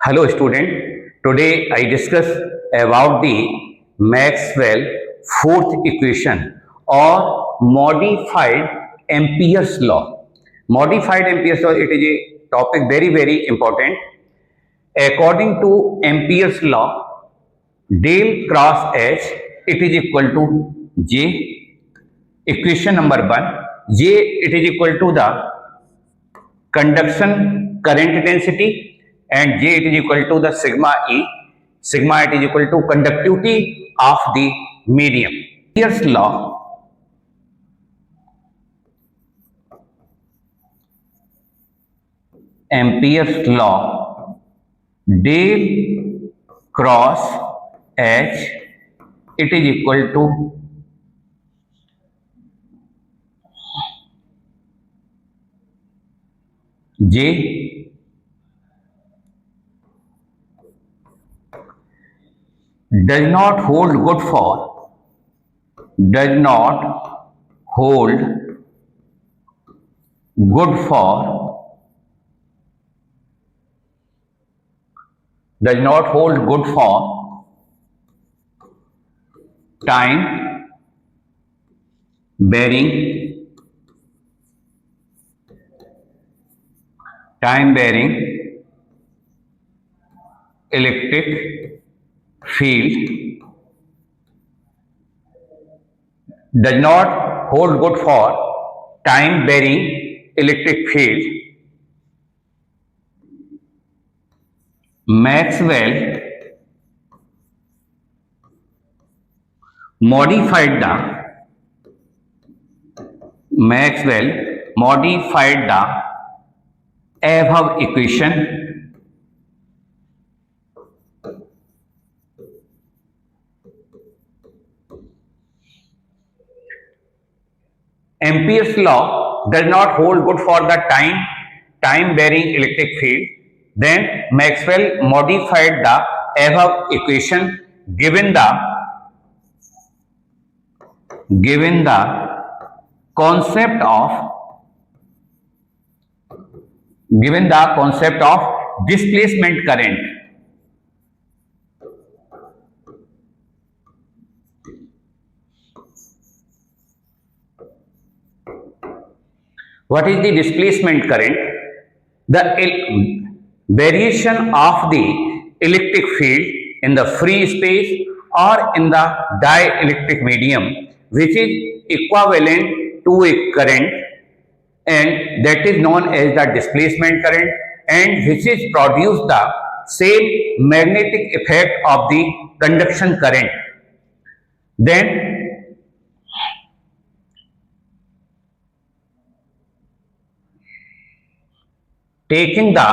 Hello student, today I discuss about the Maxwell fourth equation or modified Ampere's law. Modified Ampere's law, it is a topic very important. According to Ampere's law, del cross H, it is equal to J. Equation number 1, J it is equal to the conduction current density and J it is equal to the sigma E. Sigma it is equal to conductivity of the medium. Ampere's law, Ampere's law, del cross H it is equal to J does not hold good for does not hold good for does not hold good for time varying electric field, does not hold good for time varying electric field. Maxwell modified the above equation Ampere's law does not hold good for the time varying electric field. Then Maxwell modified the above equation given the concept of displacement current. What is the displacement current? The variation of the electric field in the free space or in the dielectric medium, which is equivalent to a current, and that is known as the displacement current, and which is produce the same magnetic effect of the conduction current. Then taking the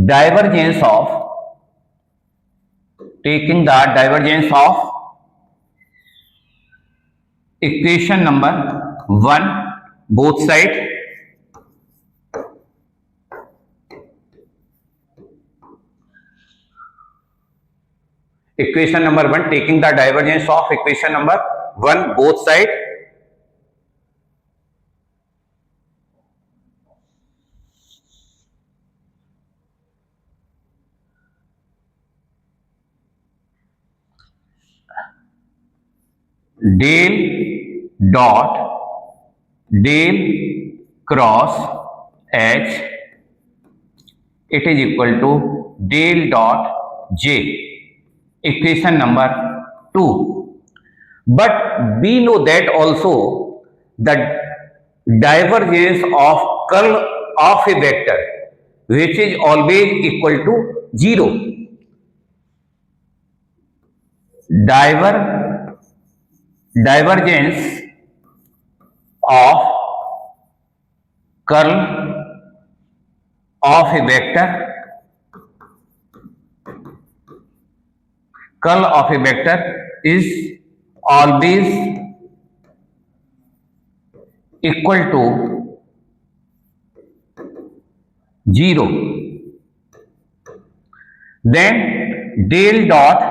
divergence of equation number 1 both sides, equation number 1 taking the divergence of equation number 1 both sides, del cross H it is equal to del dot J, equation number 2. But we know that also the divergence of curl of a vector which is always equal to 0. Divergence of curl of a vector is always equal to 0. Then del dot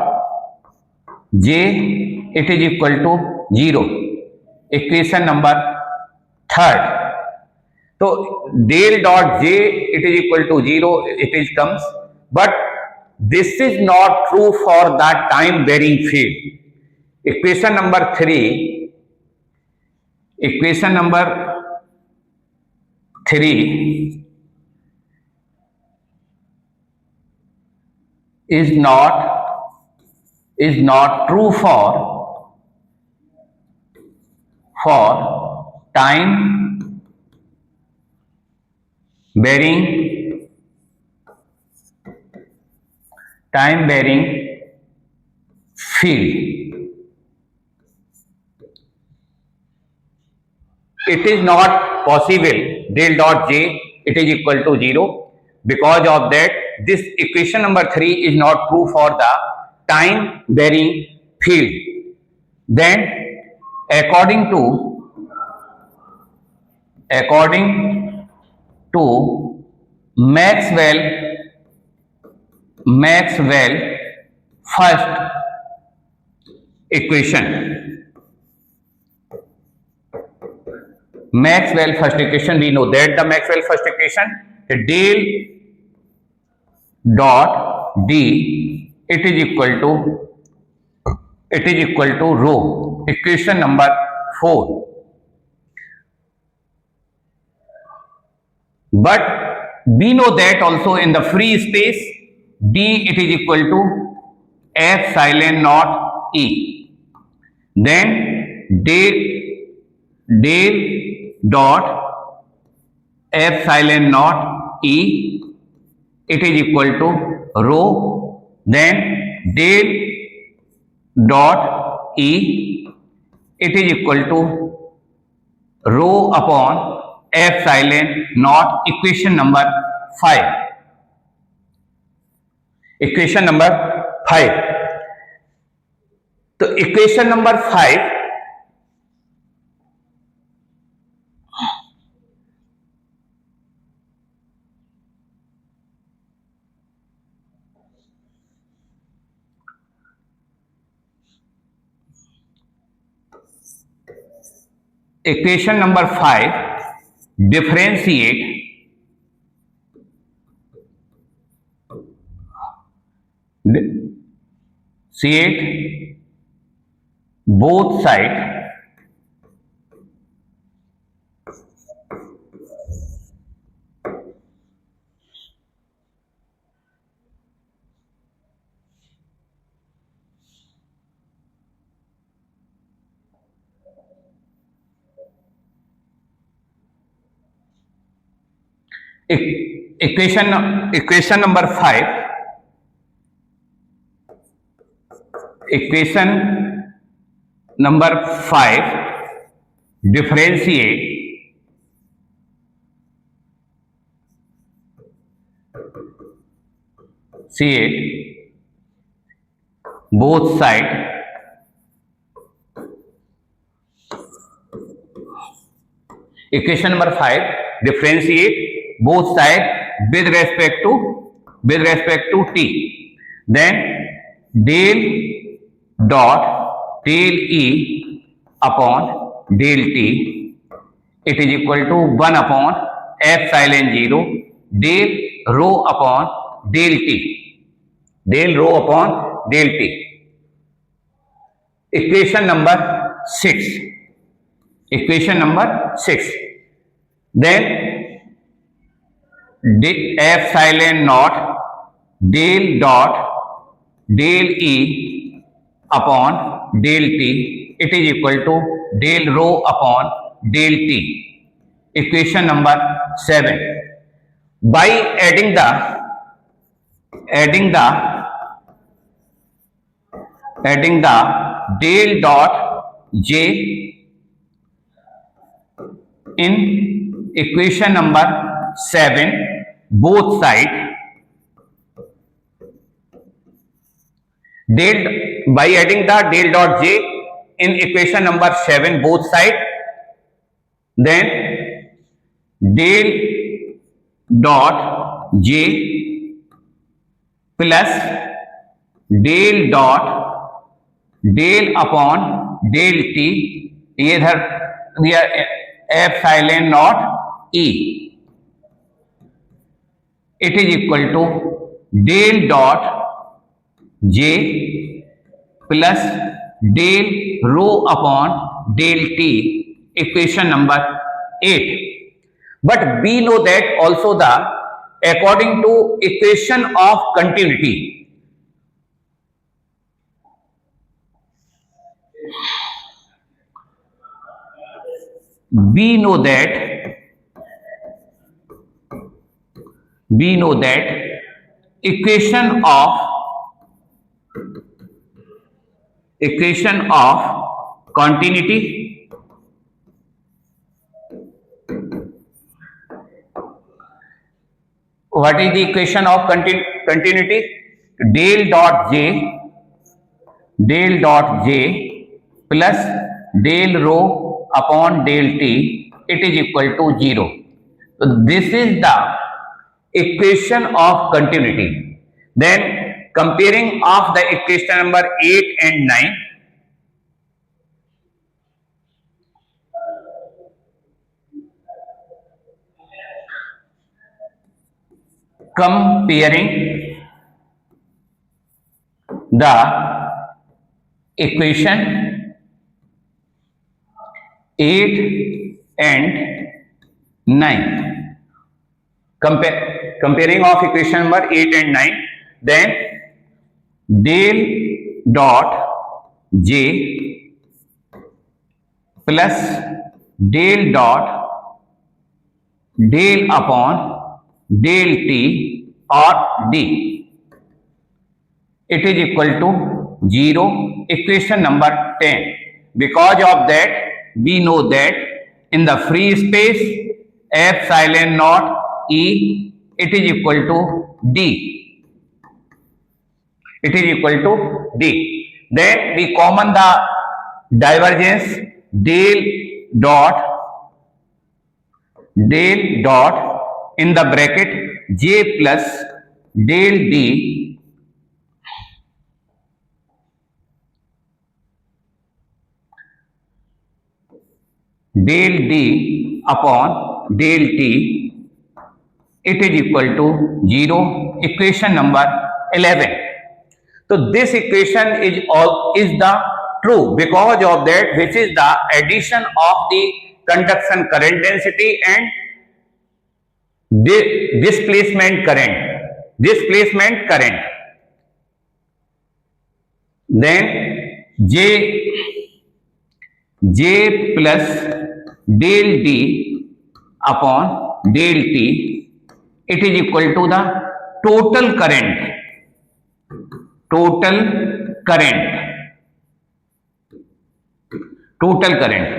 J it is equal to 0. Equation number third, तो del dot J it is equal to 0 it is comes, but this is not true for the time varying field. Equation number 3, equation number 3 is not true for time varying field. It is not possible del dot j it is equal to 0. Because of that, this equation number 3 is not true for the time varying field. Then according to Maxwell first equation, we know that the Maxwell first equation, del dot d it is equal to rho, equation number 4. But we know that also in the free space d it is equal to epsilon naught e. Then del dot epsilon naught e it is equal to rho. Then del dot e it is equal to rho upon epsilon naught, equation number 5. Equation number 5. तो equation number 5 equation number 5 differentiate both sides equation number 5 differentiate both sides equation number 5 differentiate both sides with respect to t. Then del dot del e upon del t it is equal to 1 upon epsilon 0 del rho upon del t, equation number 6. Then epsilon naught del dot del e upon del t it is equal to del rho upon del t, equation number 7. By adding the del dot j in equation number 7 both sides, by adding the del dot j in equation number 7 both sides, then del dot j plus del dot del upon del t ये इधर दिया epsilon naught E, it is equal to del dot J plus del rho upon del t, equation number 8. But we know that also the according to equation of continuity, we know that equation of continuity, what is the equation of continuity? Del dot j plus del rho upon del t, it is equal to 0. So this is the equation of continuity. Then comparing of the equation number 8 and 9, comparing the equation 8 and 9, comparing of equation number 8 and 9, then del dot j plus del dot del upon del t or d, it is equal to 0, equation number 10. Because of that we know that in the free space epsilon naught e, it is equal to d, it is equal to d. Then we common the divergence, del dot in the bracket j plus del d upon del t, it is equal to 0, equation number 11. So this equation is the true because of that, which is the addition of the conduction current density and displacement current. Then j plus del d upon del t, it is equal to the total current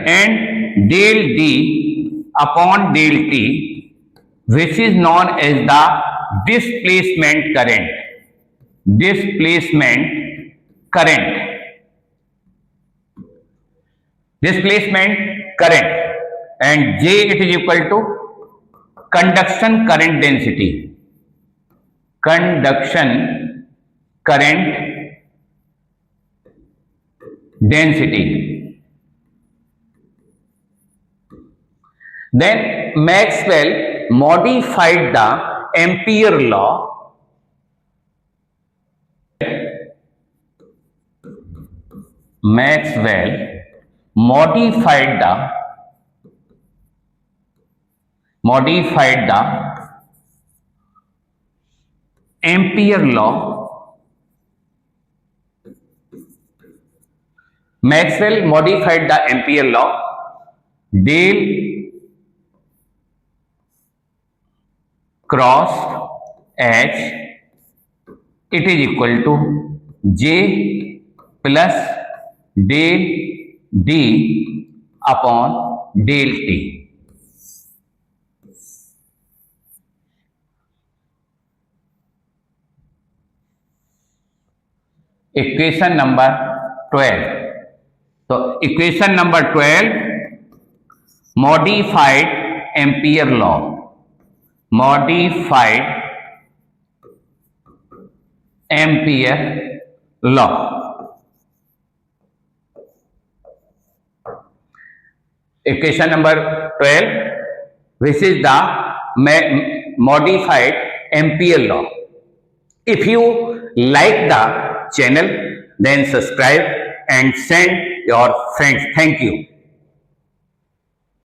and del d upon del t, which is known as the displacement current, and j, it is equal to conduction current density, Then Maxwell modified the Ampere law modified the Ampere law. Maxwell modified the Ampere law. Del cross H, it is equal to J plus del D upon del T. Equation number 12. So equation number 12, modified Ampere law. Equation number 12, which is the modified MPL law. If you like the channel, then subscribe and send your friends. Thank you.